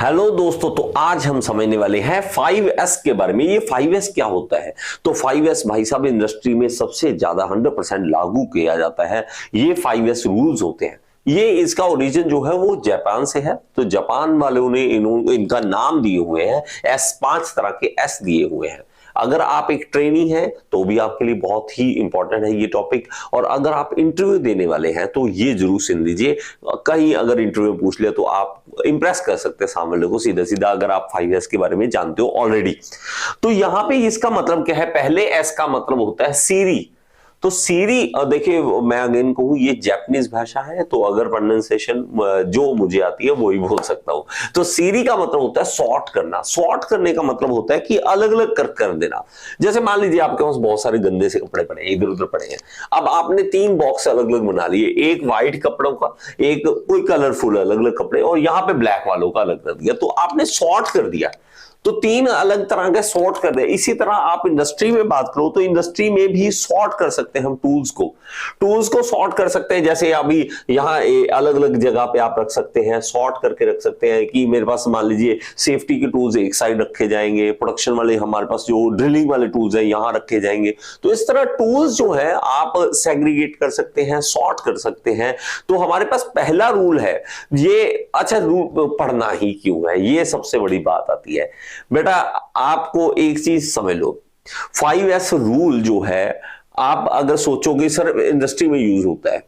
Hello दोस्तों, तो आज हम समझने वाले हैं 5S के बारे में। ये 5S क्या होता है? तो 5S भाई साहब इंडस्ट्री में सबसे ज्यादा 100% लागू किया जाता है। ये 5S रूल्स होते हैं। ये इसका ओरिजिन जो है वो जापान से है। तो जापान वालों ने इनका नाम दिए हुए हैं एस, 5 तरह के एस दिए हुए हैं। अगर आप एक ट्रेनी हैं तो भी आपके लिए बहुत ही इंपॉर्टेंट है ये टॉपिक, और अगर आप इंटरव्यू देने वाले हैं तो ये जरूर सुन लीजिए। कहीं अगर इंटरव्यू पूछ लिया तो आप इंप्रेस कर सकते हैं सामने लोगों को सीधा सीधा, अगर आप 5S के बारे में जानते हो ऑलरेडी। तो यहां पे इसका मतलब क्या है? पहले एस का मतलब होता है सीरी। तो सीरी, देखिए मैं अगेन कहूं ये जापानीज भाषा है, तो अगर प्रोनाउंसिएशन जो मुझे आती है वो ही बोल सकता हूं। तो सीरी का मतलब होता है सॉर्ट करना। सॉर्ट करने का मतलब होता है कि अलग अलग कर देना। जैसे मान लीजिए आपके पास बहुत सारे गंदे से कपड़े पड़े हैं, इधर उधर पड़े हैं। अब आपने 3 बॉक्स अलग अलग बना लिए, एक व्हाइट कपड़ों का, एक कोई कलरफुल अलग अलग कपड़े, और यहां पे ब्लैक वालों का अलग कर दिया। तो आपने सॉर्ट कर दिया, तो 3 अलग तरह के सॉर्ट कर दे। इसी तरह आप इंडस्ट्री में बात करो तो इंडस्ट्री में भी सॉर्ट कर सकते हैं हम टूल्स को सॉर्ट कर सकते हैं। जैसे अभी यहाँ अलग अलग जगह पे आप रख सकते हैं, सॉर्ट करके रख सकते हैं कि मेरे पास मान लीजिए सेफ्टी के टूल्स एक साइड रखे जाएंगे, प्रोडक्शन वाले हमारे पास जो ड्रिलिंग वाले टूल्स है यहाँ रखे जाएंगे। तो इस तरह टूल्स जो है आप सेग्रीगेट कर सकते हैं, सॉर्ट कर सकते हैं। तो हमारे पास पहला रूल है ये। अच्छा, रूल पढ़ना ही क्यों है, ये सबसे बड़ी बात आती है। बेटा आपको एक चीज समझ लो, 5S रूल जो है, आप अगर सोचोगे सर इंडस्ट्री में यूज होता है,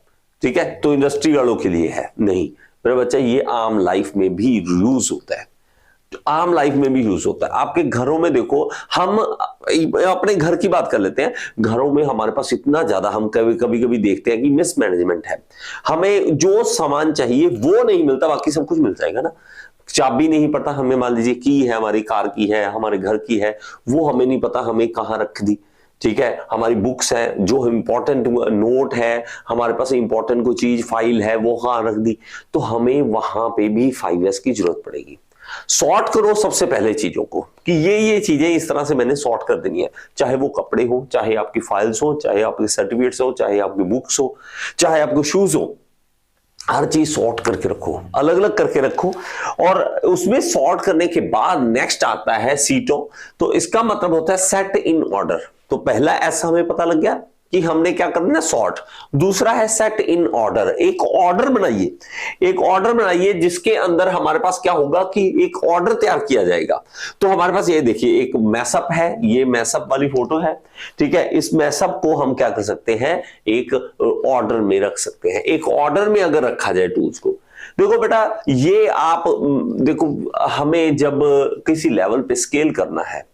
ठीक है, तो इंडस्ट्री वालों के लिए है, नहीं मेरा बच्चा, ये आम लाइफ में भी यूज होता है। आम लाइफ में भी यूज होता है। आपके घरों में देखो, हम अपने घर की बात कर लेते हैं। घरों में हमारे पास इतना ज्यादा, हम कभी कभी देखते हैं कि मिसमैनेजमेंट है। हमें जो सामान चाहिए वो नहीं मिलता, बाकी सब कुछ मिल जाएगा ना। चाबी नहीं पता हमें, मान लीजिए की है हमारी कार की है, हमारे घर की है, वो हमें नहीं पता हमें कहां रख दी, ठीक है। हमारी बुक्स है, जो इंपॉर्टेंट नोट है, हमारे पास इंपॉर्टेंट कोई चीज फाइल है, वो कहां रख दी। तो हमें वहां पे भी 5S की जरूरत पड़ेगी। सॉर्ट करो सबसे पहले चीजों को कि ये चीजें इस तरह से मैंने सॉर्ट कर देनी है। चाहे वो कपड़े हो, चाहे आपकी फाइल्स हो, चाहे आपके सर्टिफिकेट्स हो, चाहे आपकी बुक्स हो, चाहे आपके शूज हो, हर चीज सॉर्ट करके रखो, अलग अलग करके रखो। और उसमें सॉर्ट करने के बाद नेक्स्ट आता है सीटो। तो इसका मतलब होता है सेट इन ऑर्डर। तो पहला ऐसा हमें पता लग गया कि हमने क्या करना है, सॉर्ट। दूसरा है सेट इन ऑर्डर। एक ऑर्डर बनाइए जिसके अंदर हमारे पास क्या होगा कि एक ऑर्डर तैयार किया जाएगा। तो हमारे पास ये देखिए एक मैसअप है, ये मैसअप वाली फोटो है, ठीक है। इस मैसअप को हम क्या कर सकते हैं, एक ऑर्डर में रख सकते हैं। एक ऑर्डर में अगर रखा जाए टूल्स को, देखो बेटा ये आप देखो, हमें जब किसी लेवल पे स्केल करना है,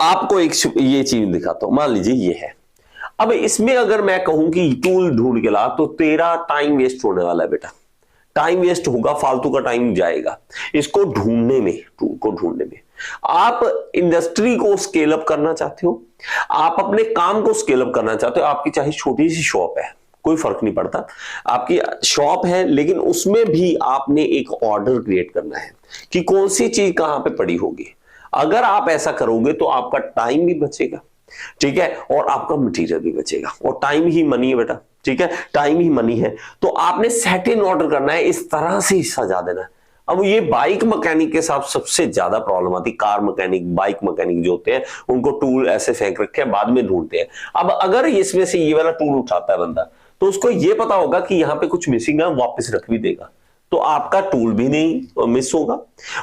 आपको एक ये चीज दिखाता हूं। मान लीजिए ये है। अब इसमें अगर मैं कहूं कि टूल ढूंढ के ला, तो तेरा टाइम वेस्ट होने वाला है बेटा। टाइम वेस्ट होगा, फालतू का टाइम जाएगा इसको ढूंढने में, टूल को ढूंढने में। आप इंडस्ट्री को स्केल अप करना चाहते हो, आप अपने काम को स्केल अप करना चाहते हो। आपकी चाहे छोटी सी शॉप है, कोई फर्क नहीं पड़ता, आपकी शॉप है, लेकिन उसमें भी आपने एक ऑर्डर क्रिएट करना है कि कौन सी चीज कहां पे पड़ी होगी। अगर आप ऐसा करोगे तो आपका टाइम भी बचेगा, ठीक है, और आपका मटेरियल भी बचेगा। और टाइम ही मनी है बेटा, ठीक है, टाइम ही मनी है। तो आपने सेट इन ऑर्डर करना है, इस तरह से सजा देना है। अब ये बाइक मैकेनिक के साथ सबसे ज्यादा प्रॉब्लम आती है। कार मैकेनिक, बाइक मैकेनिक जो होते हैं, उनको टूल ऐसे फेंक रखे हैं, बाद में ढूंढते हैं। अब अगर इसमें से ये वाला टूल उठाता है बंदा, तो उसको ये पता होगा कि यहां पे कुछ मिसिंग है, वापस रख भी देगा। तो आपका टूल भी नहीं मिस होगा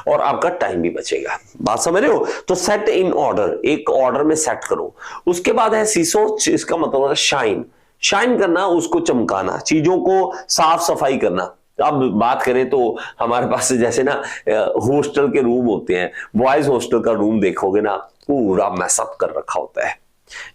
और आपका टाइम भी बचेगा। बात समझ रहे हो? तो सेट इन ऑर्डर, एक ऑर्डर में सेट करो। उसके बाद है सीसो। इसका मतलब है शाइन। शाइन करना, उसको चमकाना, चीजों को साफ सफाई करना। अब बात करें तो हमारे पास जैसे ना हॉस्टल के रूम होते हैं, बॉयज हॉस्टल का रूम देखोगे ना, पूरा मैसअप कर रखा होता है।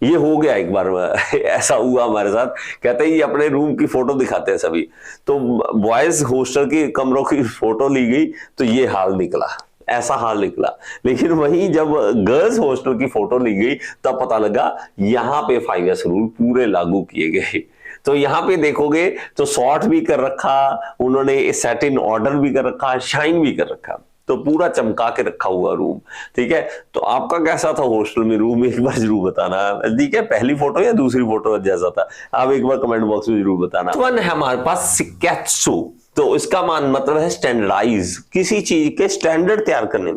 ये हो गया एक बार ऐसा हुआ हमारे साथ, कहते हैं ये अपने रूम की फोटो दिखाते हैं सभी। तो बॉयज हॉस्टल की कमरों की फोटो ली गई तो ये हाल निकला, ऐसा हाल निकला। लेकिन वहीं जब गर्ल्स हॉस्टल की फोटो ली गई तब पता लगा यहाँ पे 5S रूल पूरे लागू किए गए। तो यहाँ पे देखोगे तो सॉर्ट भी कर रखा उन्होंने, सेट इन ऑर्डर भी कर रखा, शाइन भी कर रखा। तो पूरा चमका के रखा हुआ रूम, ठीक है। तो आपका कैसा था हॉस्टल में रूम, एक बार जरूर बताना, ठीक है। पहली फोटो या दूसरी फोटो जैसा था, आप एक बार कमेंट बॉक्स में जरूर बताना। वन है हमारे पास शिकेत्सु। तो इसका मान मतलब है स्टैंडर्डाइज, किसी चीज के स्टैंडर्ड तैयार करने।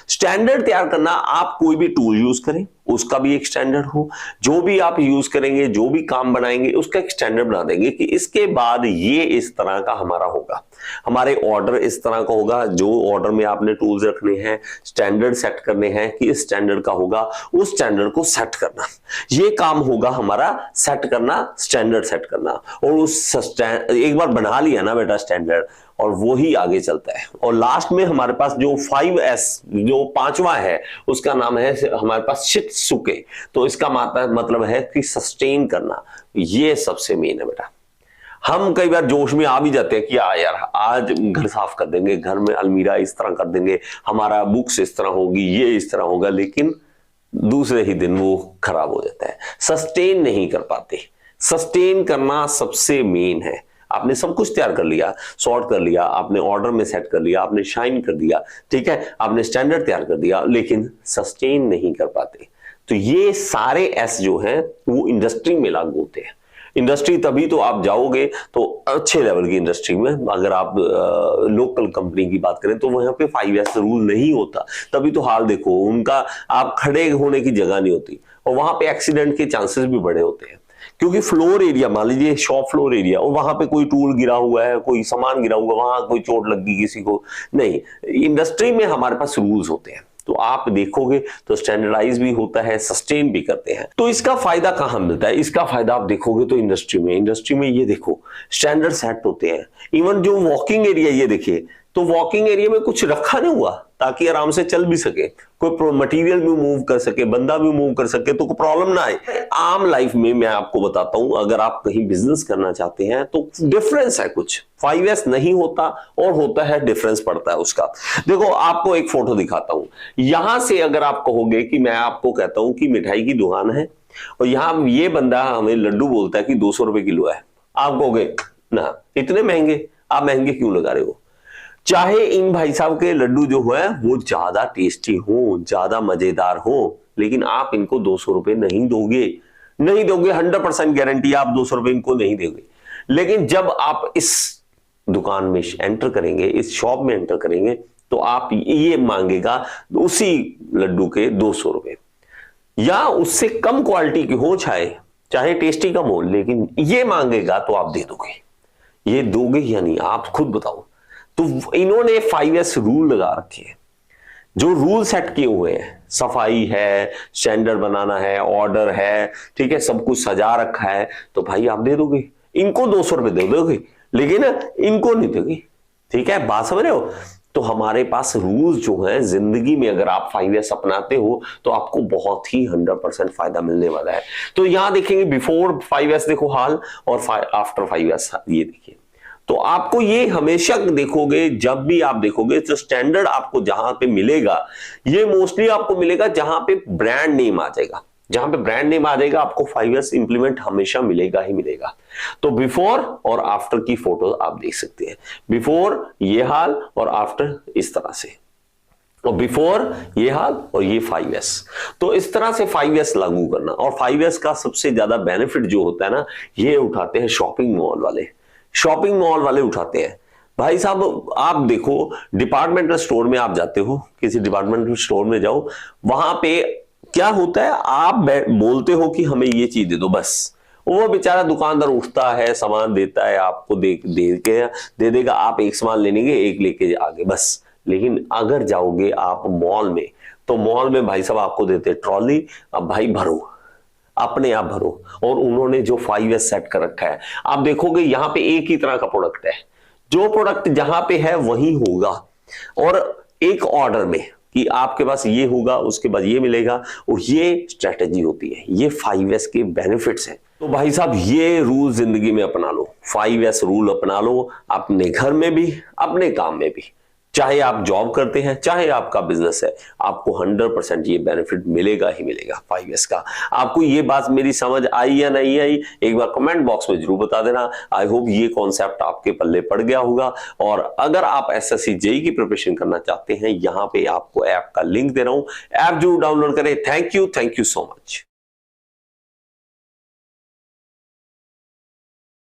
स्टैंडर्ड तैयार करना, आप कोई भी टूल यूज करें उसका भी एक स्टैंडर्ड हो, जो भी आप यूज करेंगे, जो भी काम बनाएंगे उसका एक स्टैंडर्ड बना देंगे कि इसके बाद ये इस तरह का हमारा होगा, हमारे ऑर्डर इस तरह का होगा, जो ऑर्डर में आपने टूल्स रखने हैं, स्टैंडर्ड सेट करने हैं कि इस स्टैंडर्ड का होगा, उस स्टैंडर्ड को सेट करना, ये काम होगा हमारा, सेट करना, स्टैंडर्ड सेट करना। और उस एक बार बना लिया ना बेटा स्टैंडर्ड, और वो ही आगे चलता है। और लास्ट में हमारे पास जो 5S, जो पांचवा है, उसका नाम है हमारे पास शित्सुके। तो इसका मतलब है कि सस्टेन करना, ये सबसे मेन है बेटा। हम कई बार जोश में आ भी जाते हैं कि यार आज घर साफ कर देंगे, घर में अलमीरा इस तरह कर देंगे, हमारा बुक्स इस तरह होगी, ये इस तरह होगा, लेकिन दूसरे ही दिन वो खराब हो जाता है, सस्टेन नहीं कर पाते। सस्टेन करना सबसे मेन है। आपने सब कुछ तैयार कर लिया, सॉर्ट कर लिया, आपने ऑर्डर में सेट कर लिया, आपने शाइन कर दिया, ठीक है, आपने स्टैंडर्ड तैयार कर दिया, लेकिन सस्टेन नहीं कर पाते। तो ये सारे एस जो हैं वो इंडस्ट्री में लागू होते हैं। इंडस्ट्री तभी तो आप जाओगे तो अच्छे लेवल की इंडस्ट्री में, अगर आप लोकल कंपनी की बात करें तो वहां पे 5S रूल नहीं होता, तभी तो हाल देखो उनका, आप खड़े होने की जगह नहीं होती, और वहां पे एक्सीडेंट के चांसेस भी बड़े होते हैं, क्योंकि फ्लोर एरिया, मान लीजिए शॉप फ्लोर एरिया, और वहां पे कोई टूल गिरा हुआ है, कोई सामान गिरा हुआ, वहां कोई चोट लग गई किसी को, नहीं। इंडस्ट्री में हमारे पास रूल्स होते हैं, तो आप देखोगे तो स्टैंडर्डाइज भी होता है, सस्टेन भी करते हैं। तो इसका फायदा कहां मिलता है? इसका फायदा आप देखोगे तो इंडस्ट्री में ये देखो स्टैंडर्ड सेट होते हैं। इवन जो वॉकिंग एरिया, ये देखिए, तो वॉकिंग एरिया में कुछ रखा नहीं हुआ ताकि आराम से चल भी सके, कोई मटेरियल भी मूव कर सके, बंदा भी मूव कर सके, तो कोई प्रॉब्लम ना आए। आम लाइफ में मैं आपको बताता हूं, अगर आप कहीं बिजनेस करना चाहते हैं तो डिफरेंस है कुछ, 5S नहीं होता और होता है, डिफरेंस पड़ता है उसका। देखो आपको एक फोटो दिखाता हूं, यहां से अगर आप कहोगे कि मैं आपको कहता हूं कि मिठाई की दुकान है और यहां ये बंदा हमें लड्डू बोलता है कि 200 रुपए किलो है, आप कहोगे ना इतने महंगे, आप महंगे क्यों लगा रहे हो? चाहे इन भाई साहब के लड्डू जो है वो ज्यादा टेस्टी हो, ज्यादा मजेदार हो, लेकिन आप इनको 200 रुपए नहीं दोगे, 100% गारंटी, आप 200 रुपए इनको नहीं दोगे। लेकिन जब आप इस दुकान में एंटर करेंगे, इस शॉप में एंटर करेंगे, तो आप ये मांगेगा उसी लड्डू के 200 रुपए, या उससे कम क्वालिटी की हो, चाहे टेस्टी कम हो, लेकिन ये मांगेगा तो आप दे दोगे। ये दोगे या नहीं, आप खुद बताओ। तो इन्होंने 5S रूल लगा रखे हैं, जो रूल सेट किए हुए हैं, सफाई है, स्टैंडर्ड बनाना है, ऑर्डर है, ठीक है, सब कुछ सजा रखा है, तो भाई आप दे दोगे, इनको 200 रुपए दे दोगे, लेकिन इनको नहीं दोगे। ठीक है, बात समझ रहे हो? तो हमारे पास रूल्स जो है, जिंदगी में अगर आप 5S अपनाते हो तो आपको बहुत ही 100% फायदा मिलने वाला है। तो यहां देखेंगे बिफोर 5S देखो हाल, और आफ्टर 5S ये देखिए। तो आपको ये हमेशा देखोगे, जब भी आप देखोगे तो स्टैंडर्ड आपको जहां पे मिलेगा, ये मोस्टली आपको मिलेगा जहां पे ब्रांड नेम आ जाएगा। जहां पे ब्रांड नेम आ जाएगा आपको 5S इंप्लीमेंट हमेशा मिलेगा ही मिलेगा। तो बिफोर और आफ्टर की फोटो आप देख सकते हैं, बिफोर ये हाल और आफ्टर इस तरह से, और बिफोर ये हाल और ये 5S। तो इस तरह से 5S लागू करना, और 5S का सबसे ज्यादा बेनिफिट जो होता है ना, ये उठाते हैं शॉपिंग मॉल वाले, शॉपिंग मॉल वाले उठाते हैं। भाई साहब आप देखो, डिपार्टमेंटल स्टोर में आप जाते हो, किसी डिपार्टमेंटल स्टोर में जाओ, वहां पे क्या होता है, आप बोलते हो कि हमें ये चीज दे दो, बस वो बेचारा दुकानदार उठता है, सामान देता है, आपको दे देगा, आप एक सामान लेने के एक लेके आगे, बस। लेकिन अगर जाओगे आप मॉल में, तो मॉल में भाई साहब आपको देते ट्रॉली, अब भाई भरो, अपने आप भरो। और उन्होंने जो 5S सेट कर रखा है, आप देखोगे यहां पे एक ही तरह का प्रोडक्ट है, जो प्रोडक्ट जहां पे है वही होगा, और एक ऑर्डर में कि आपके पास ये होगा, उसके बाद ये मिलेगा, और ये स्ट्रेटेजी होती है। ये 5S के बेनिफिट्स हैं। तो भाई साहब ये रूल जिंदगी में अपना लो, 5S रूल अपना लो, अपने घर में भी, अपने काम में भी। चाहे आप जॉब करते हैं, चाहे आपका बिजनेस है, आपको 100% ये बेनिफिट मिलेगा ही मिलेगा 5S का। आपको ये बात मेरी समझ आई या नहीं आई, एक बार कमेंट बॉक्स में जरूर बता देना। आई होप ये कॉन्सेप्ट आपके पल्ले पड़ गया होगा। और अगर आप SSC JEE की प्रिपरेशन करना चाहते हैं, यहाँ पे आपको ऐप का लिंक दे रहा हूं, ऐप जरूर डाउनलोड करें। Thank you so much.